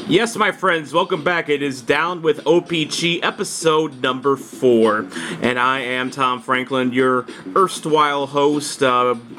Yes, my friends, welcome back. It is Down with O-Pee-Chee, episode number 4. And I am Tom Franklin, your erstwhile host,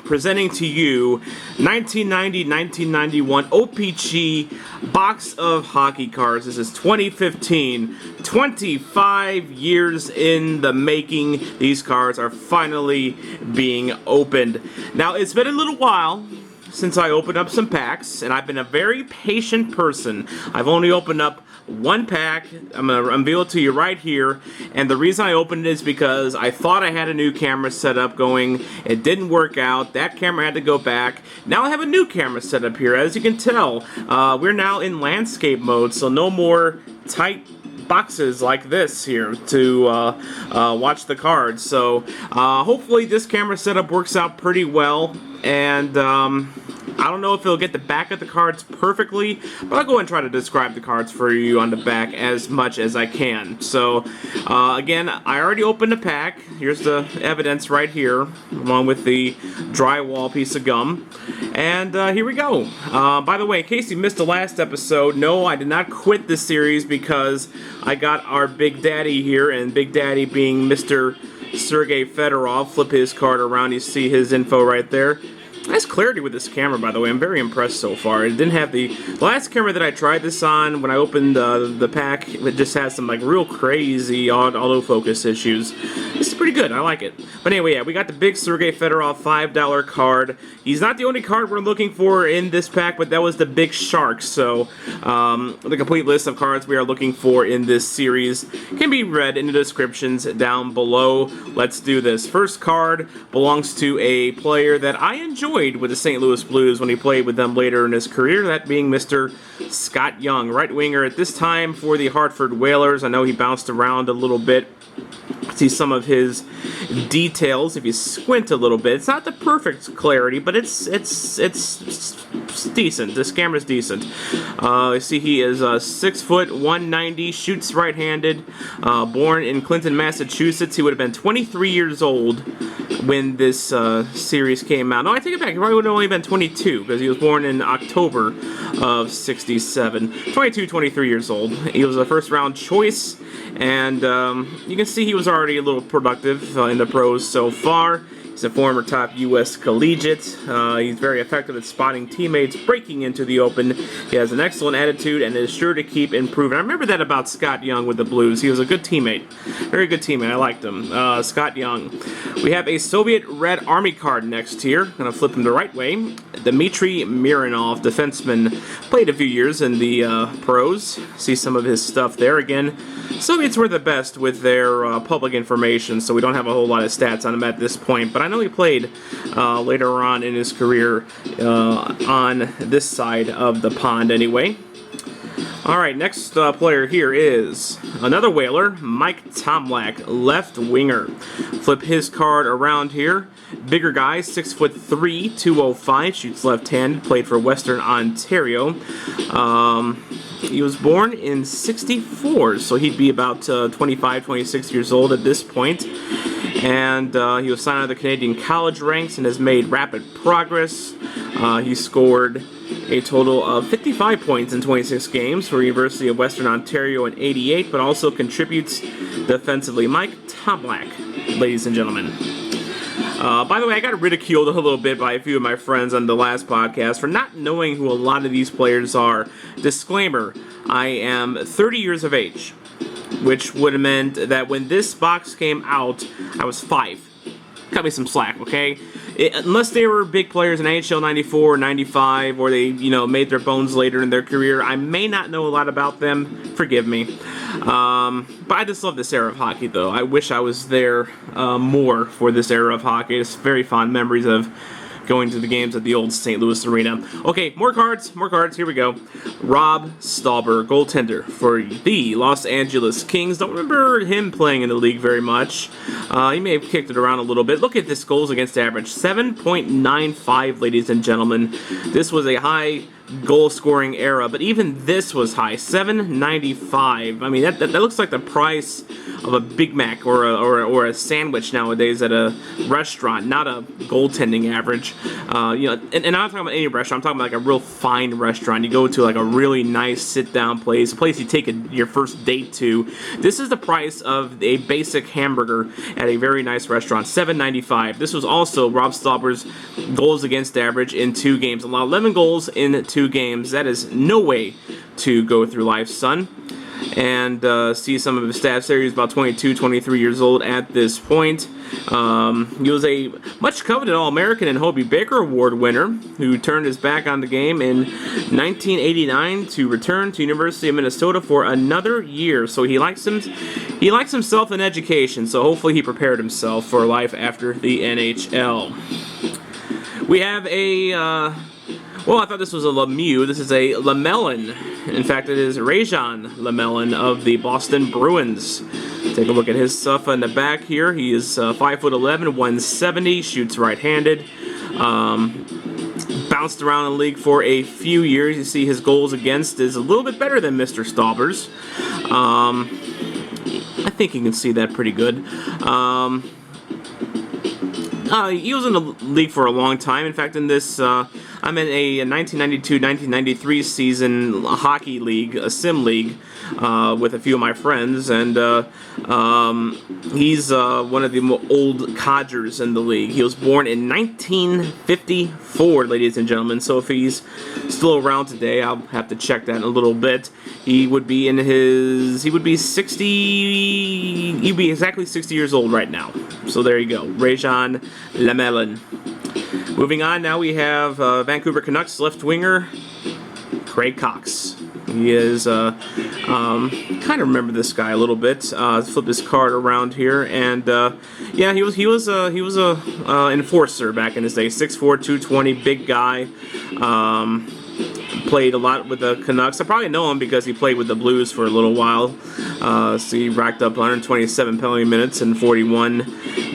presenting to you 1990-1991 O-Pee-Chee box of hockey cards. This is 2015, 25 years in the making. These cards are finally being opened. Now, it's been a little while since I opened up some packs, and I've been a very patient person. I've only opened up one pack. I'm going to reveal it to you right here, and the reason I opened it is because I thought I had a new camera set up going. It didn't work out. That camera had to go back. Now I have a new camera set up here. As you can tell, we're now in landscape mode, so no more tight boxes like this here to watch the cards. So hopefully this camera setup works out pretty well, and I don't know if it'll get the back of the cards perfectly, but I'll go and try to describe the cards for you on the back as much as I can. So again, I already opened a pack. Here's the evidence right here, along with the drywall piece of gum. And here we go. By the way, in case you missed the last episode, no, I did not quit this series because I got our Big Daddy here, and Big Daddy being Mr. Sergei Federov. Flip his card around, you see his info right there. Nice clarity with this camera, by the way. I'm very impressed so far. It didn't have the last camera that I tried this on when I opened the pack. It just has some like real crazy autofocus issues. This is pretty good. I like it. But anyway, yeah, we got the big Sergei Federov $5 card. He's not the only card we're looking for in this pack, but that was the big shark. So the complete list of cards we are looking for in this series can be read in the descriptions down below. Let's do this. First card belongs to a player that I enjoy with the St. Louis Blues when he played with them later in his career, that being Mr. Scott Young, right winger at this time for the Hartford Whalers. I know he bounced around a little bit. See some of his details if you squint a little bit. It's not the perfect clarity, but it's decent. This camera's decent. You see he is 6 foot 190, shoots right-handed, born in Clinton, Massachusetts. He would have been 23 years old when this series came out. No, I take it back. He probably would have only been 22 because he was born in October of '67. 22, 23 years old. He was a first-round choice, and you can see he was already a little productive in the pros so far. He's a former top U.S. collegiate. He's very effective at spotting teammates breaking into the open. He has an excellent attitude and is sure to keep improving. I remember that about Scott Young with the Blues. He was a good teammate. Very good teammate. I liked him. Scott Young. We have a Soviet Red Army card next here. Going to flip him the right way. Dmitry Mironov, defenseman. Played a few years in the pros. See some of his stuff there. Again, Soviets were the best with their public information, so we don't have a whole lot of stats on him at this point. But I know he played later on in his career on this side of the pond anyway. Alright, next player here is another Whaler, Mike Tomlak, left winger. Flip his card around here. Bigger guy, 6'3", 205, shoots left-handed, played for Western Ontario. He was born in '64, so he'd be about 25, 26 years old at this point. And he was signed out of the Canadian college ranks and has made rapid progress. He scored a total of 55 points in 26 games for University of Western Ontario in '88, but also contributes defensively. Mike Tomlak, ladies and gentlemen. By the way, I got ridiculed a little bit by a few of my friends on the last podcast for not knowing who a lot of these players are. Disclaimer, I am 30 years of age, which would have meant that when this box came out, I was 5. Cut me some slack, okay? Unless they were big players in NHL 94 or 95, or they, made their bones later in their career, I may not know a lot about them. Forgive me. But I just love this era of hockey, though. I wish I was there more for this era of hockey. It's very fond memories of going to the games at the old St. Louis Arena. Okay, more cards, here we go. Rob Stauber, goaltender for the Los Angeles Kings. Don't remember him playing in the league very much. He may have kicked it around a little bit. Look at this goals against average, 7.95, ladies and gentlemen. This was a high goal-scoring era, but even this was high, $7.95. I mean, that looks like the price of a Big Mac or a sandwich nowadays at a restaurant, not a goaltending average. You know, and I'm not talking about any restaurant. I'm talking about like a real fine restaurant. You go to like a really nice sit-down place, a place you take your first date to. This is the price of a basic hamburger at a very nice restaurant, $7.95. This was also Rob Stauber's goals against average in 2 games. Allowed 11 goals in 2 games. That is no way to go through life, son. And see some of his stats there. He's about 22, 23 years old at this point. He was a much coveted All-American and Hobie Baker Award winner who turned his back on the game in 1989 to return to University of Minnesota for another year. So he likes himself in education. So hopefully he prepared himself for life after the NHL. We have a well, I thought this was a Lemieux. This is a Lemellon. In fact, it is Rajon Lemellon of the Boston Bruins. Take a look at his stuff in the back here. He is 5'11", 170, shoots right-handed. Bounced around the league for a few years. You see his goals against is a little bit better than Mr. Stauber's. I think you can see that pretty good. He was in the league for a long time. In fact, in this, I'm in a 1992-1993 season hockey league, a sim league, with a few of my friends, and he's one of the old codgers in the league. He was born in 1954, ladies and gentlemen, so if he's still around today, I'll have to check that in a little bit. He would be he'd be exactly 60 years old right now. So there you go, Rajon Lemellon. Moving on, now we have Vancouver Canucks left winger Craig Cox. He is kind of remember this guy a little bit. Flip his card around here, and yeah, he was a enforcer back in his day. 6'4", 220, big guy. Played a lot with the Canucks. I probably know him because he played with the Blues for a little while. So he racked up 127 penalty minutes in 41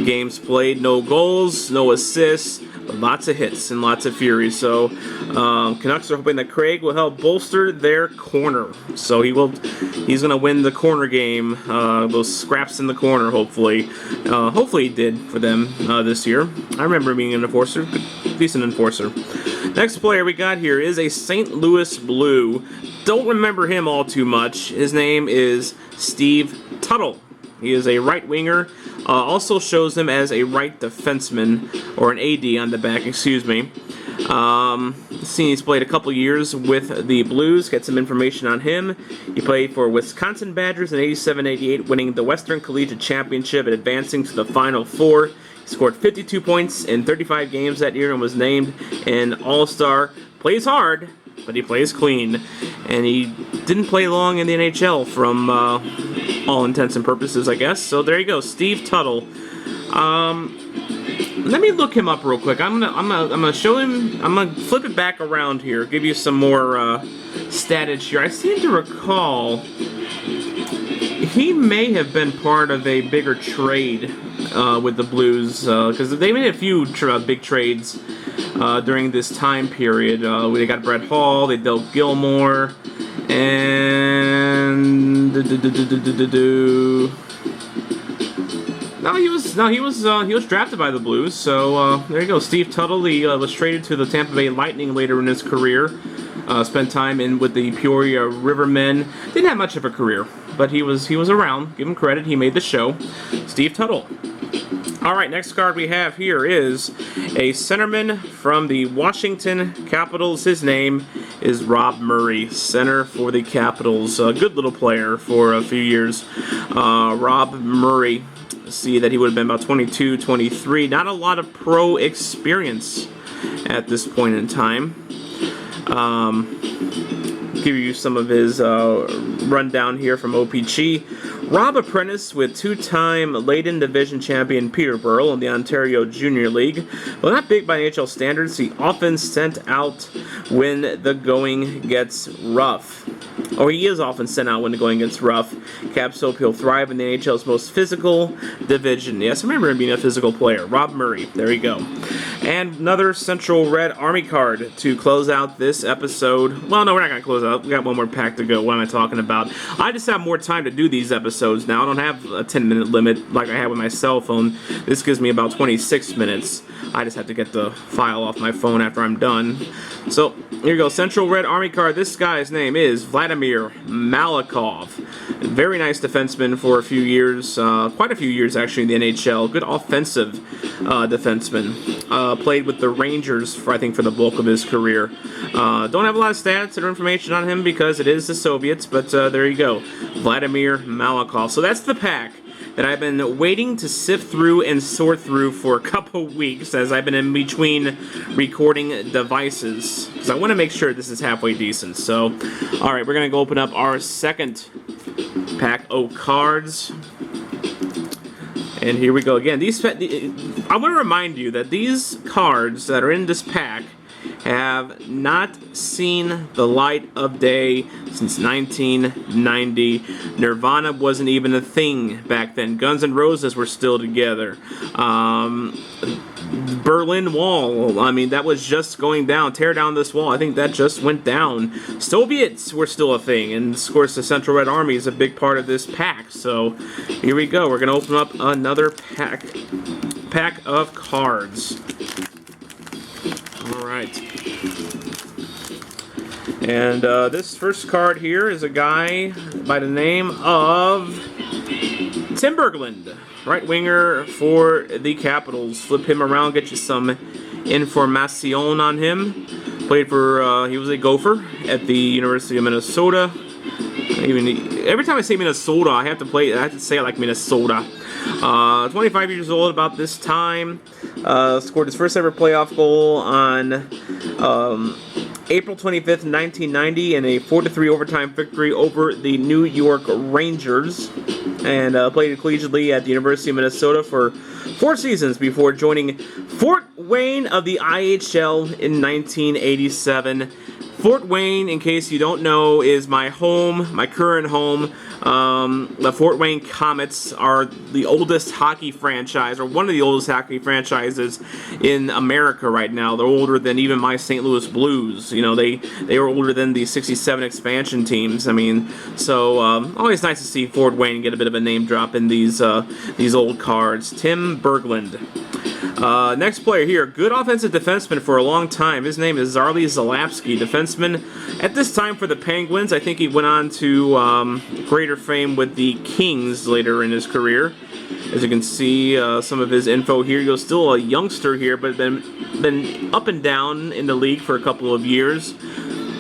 games played. No goals, no assists, but lots of hits and lots of fury. So Canucks are hoping that Craig will help bolster their corner. So he's going to win the corner game. Those scraps in the corner, hopefully. Hopefully he did for them this year. I remember being an enforcer, decent enforcer. Next player we got here is a St. Louis Blue. Don't remember him all too much. His name is Steve Tuttle. He is a right winger. Also shows him as a right defenseman, or an AD on the back, excuse me. He's played a couple years with the Blues. Get some information on him. He played for Wisconsin Badgers in 87-88, winning the Western Collegiate Championship and advancing to the Final Four. He scored 52 points in 35 games that year and was named an All-Star. Plays hard, but he plays clean. And he didn't play long in the NHL from all intents and purposes, I guess. So there you go, Steve Tuttle. Let me look him up real quick. I'm gonna show him. I'm gonna flip it back around here, give you some more status here. I seem to recall he may have been part of a bigger trade with the Blues, because they made a few big trades during this time period. They got Brett Hall, they dealt Gilmore, and he was drafted by the Blues. So there you go, Steve Tuttle. He was traded to the Tampa Bay Lightning later in his career. Spent time with the Peoria Rivermen. Didn't have much of a career, but he was around. Give him credit. He made the show. Steve Tuttle. All right, next card we have here is a centerman from the Washington Capitals. His name is Rob Murray, center for the Capitals. A good little player for a few years. Rob Murray. See that he would have been about 22, 23. Not a lot of pro experience at this point in time. Give you some of his rundown here from O-Pee-Chee. Rob Apprentice with two-time Leyden Division champion Peterborough in the Ontario Junior League. Well, not big by NHL standards, he often sent out when the going gets rough. Or he is often sent out when the going gets rough. Caps hope he'll thrive in the NHL's most physical division. Yes, I remember him being a physical player. Rob Murray. There you go. And another Central Red Army card to close out this episode. Well, no, we're not going to close out. We got one more pack to go. What am I talking about? I just have more time to do these episodes now. I don't have a 10-minute limit like I have with my cell phone. This gives me about 26 minutes. I just have to get the file off my phone after I'm done. So, here you go. Central Red Army card. This guy's name is Vladimir Malakov. Very nice defenseman for a few years. Quite a few years, actually, in the NHL. Good offensive defenseman. Played with the Rangers, for, I think, for the bulk of his career. Don't have a lot of stats or information on him because it is the Soviets, but there you go. Vladimir Malakov. So that's the pack that I've been waiting to sift through and sort through for a couple weeks as I've been in between recording devices. Because I want to make sure this is halfway decent. So, alright, we're going to go open up our second pack of cards. And here we go again. I want to remind you that these cards that are in this pack have not seen the light of day since 1990. Nirvana wasn't even a thing back then. Guns N' Roses were still together. Berlin Wall, I mean, that was just going down. Tear down this wall. I think that just went down. Soviets were still a thing, and of course the Central Red Army is a big part of this pack. So here we go. We're going to open up another pack of cards. Alright. And this first card here is a guy by the name of Tim Berglund, right winger for the Capitals. Flip him around, get you some information on him. Played for, he was a Gopher at the University of Minnesota. Every time I say Minnesota, I have to say it like Minnesota. 25 years old about this time. Scored his first ever playoff goal on April 25th, 1990 in a 4-3 overtime victory over the New York Rangers. And played collegiately at the University of Minnesota for 4 seasons before joining Fort Wayne of the IHL in 1987. Fort Wayne, in case you don't know, is my home, my current home. The Fort Wayne Comets are the oldest hockey franchise, or one of the oldest hockey franchises in America right now. They're older than even my St. Louis Blues. You know, they were older than the '67 expansion teams. I mean, so always nice to see Fort Wayne get a bit of a name drop in these old cards. Tim Berglund. Next player here, good offensive defenseman for a long time. His name is Zarli Zalapsky, defenseman at this time for the Penguins. I think he went on to greater fame with the Kings later in his career. As you can see, some of his info here. He's still a youngster here, but been up and down in the league for a couple of years.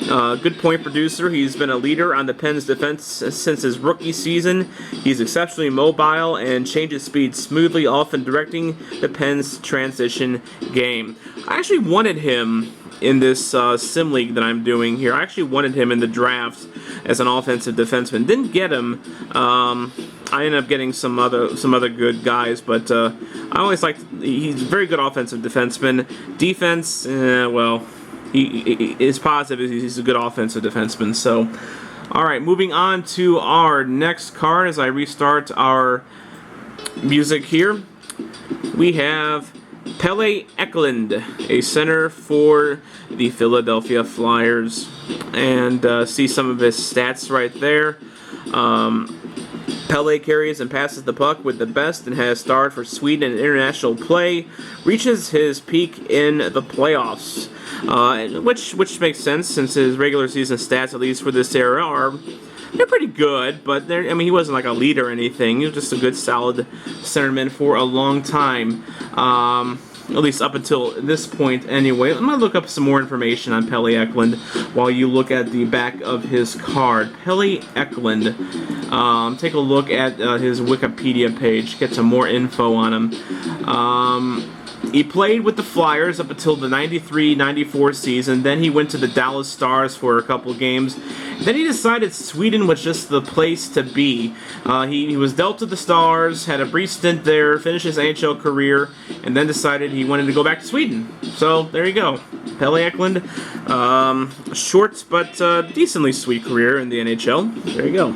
Good point producer. He's been a leader on the Pens defense since his rookie season. He's exceptionally mobile and changes speed smoothly, often directing the Pens transition game. I actually wanted him in this sim league that I'm doing here. I actually wanted him in the drafts as an offensive defenseman. Didn't get him. I ended up getting some other good guys, but I always liked. He's a very good offensive defenseman. Defense, well. He is positive. He's a good offensive defenseman. So, all right, moving on to our next card as I restart our music here. We have Pelle Eklund, a center for the Philadelphia Flyers, and see some of his stats right there. Pelle carries and passes the puck with the best and has starred for Sweden in international play. Reaches his peak in the playoffs. Which makes sense since his regular season stats, at least for this era, they're pretty good. But I mean, he wasn't like a leader or anything. He was just a good, solid centerman for a long time, at least up until this point. Anyway, I'm gonna look up some more information on Pelle Eklund while you look at the back of his card. Pelle Eklund. Take a look at his Wikipedia page. Get some more info on him. He played with the Flyers up until the 93-94 season. Then he went to the Dallas Stars for a couple games. Then he decided Sweden was just the place to be. He was dealt to the Stars, had a brief stint there, finished his NHL career, and then decided he wanted to go back to Sweden. So there you go. Pelle Eklund, short but decently sweet career in the NHL. There you go.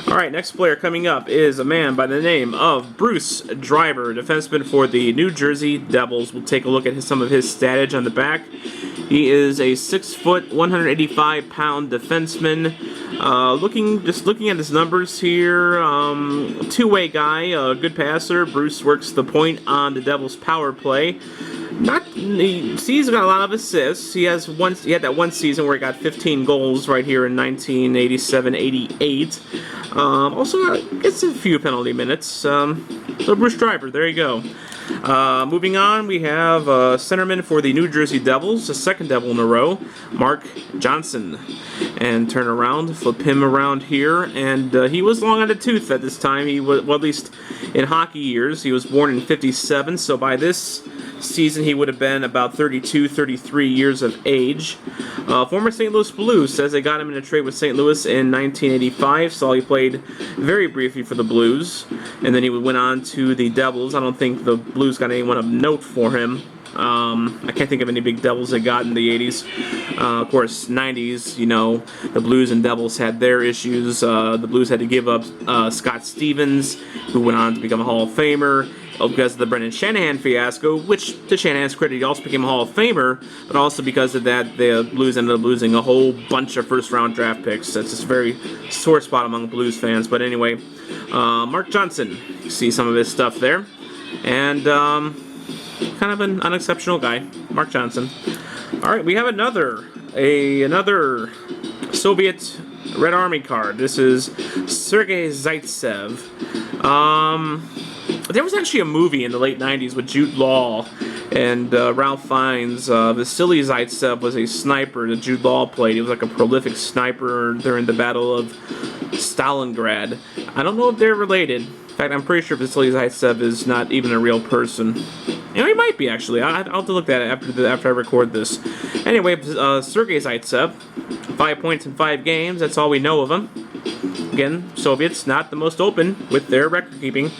All right, next player coming up is a man by the name of Bruce Driver, defenseman for the New Jersey Devils. We'll take a look at some of his statage on the back. He is a 6', 185-pound defenseman. Just looking at his numbers here, two-way guy, a good passer. Bruce works the point on the Devils' power play. He's got a lot of assists. He had that one season where he got 15 goals right here in 1987-88. Also gets a few penalty minutes. So Bruce Driver, there you go. Moving on, we have centerman for the New Jersey Devils, the second Devil in a row, Mark Johnson. And turn around, flip him around here, and he was long on the tooth at this time. He was, well, at least in hockey years. He was born in '57, so by this season he would have been about 32, 33 years of age. Former St. Louis Blues says they got him in a trade with St. Louis in 1985, so he played very briefly for the Blues, and then he went on to the Devils. I don't think the Blues got anyone of note for him. I can't think of any big Devils they got in the 80s. Of course, 90s, you know, the Blues and Devils had their issues. The Blues had to give up Scott Stevens, who went on to become a Hall of Famer, because of the Brendan Shanahan fiasco, which, to Shanahan's credit, he also became a Hall of Famer, but also because of that, the Blues ended up losing a whole bunch of first-round draft picks. That's just a very sore spot among Blues fans. But anyway, Mark Johnson, you see some of his stuff there. And kind of an unexceptional guy, Mark Johnson. All right, we have another Soviet Red Army card. This is Sergei Zaitsev. There was actually a movie in the late 90s with Jude Law and Ralph Fiennes. Vasily Zaitsev was a sniper that Jude Law played. He was like a prolific sniper during the Battle of Stalingrad. I don't know if they're related. In fact, I'm pretty sure Vasily Zaitsev is not even a real person. You know, he might be, actually. I'll have to look at it after I record this. Anyway, Sergei Zaitsev, 5 points in 5 games. That's all we know of him. Again, Soviets not the most open with their record keeping.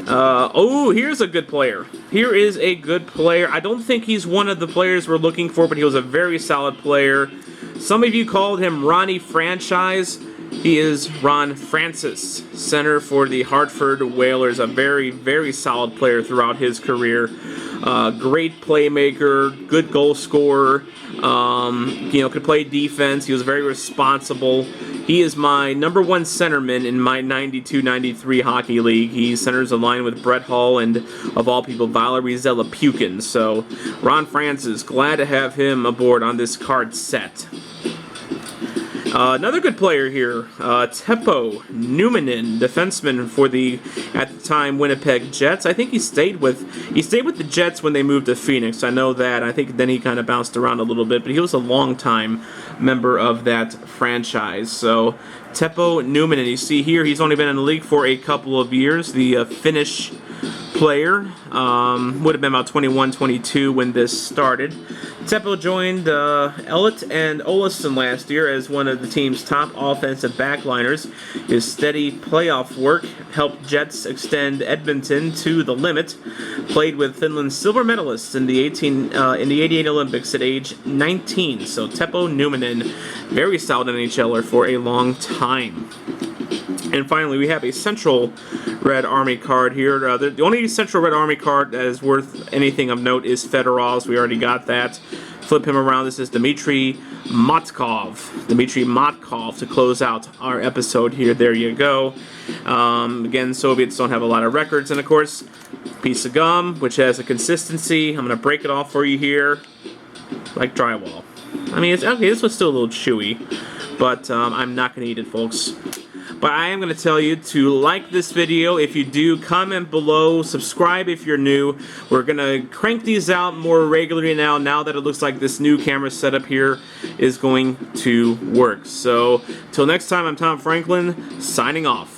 Here's a good player. Here is a good player. I don't think he's one of the players we're looking for, but he was a very solid player. Some of you called him Ronnie Franchise. He is Ron Francis, center for the Hartford Whalers. A very, very solid player throughout his career. Great playmaker, good goal scorer. Could play defense. He was very responsible. He is my number 1 centerman in my 92-93 hockey league. He centers a line with Brett Hull and, of all people, Valery Zelepukin. So, Ron Francis, glad to have him aboard on this card set. Another good player here, Teppo Numminen, defenseman for the, at the time, Winnipeg Jets. I think he stayed with the Jets when they moved to Phoenix. I know that. I think then he kind of bounced around a little bit, but he was a long-time member of that franchise. So, Teppo Numminen, you see here, he's only been in the league for a couple of years. The Finnish player would have been about 21, 22 when this started. Teppo joined Ellett and Olafson last year as one of the team's top offensive backliners. His steady playoff work helped Jets extend Edmonton to the limit. Played with Finland's silver medalists in the 88 Olympics at age 19. So Teppo Numminen, very solid NHLer for a long time. And finally, we have a Central Red Army card here. The only Central Red Army card that is worth anything of note is Fedorov's. We already got that. Flip him around. This is Dmitry Motkov. Dmitry Motkov to close out our episode here. There you go. Again, Soviets don't have a lot of records. And, of course, piece of gum, which has a consistency. I'm going to break it off for you here like drywall. I mean, it's okay. This one's still a little chewy, but I'm not going to eat it, folks. But I am going to tell you to like this video if you do, comment below, subscribe if you're new. We're going to crank these out more regularly now that it looks like this new camera setup here is going to work. So, till next time, I'm Tom Franklin, signing off.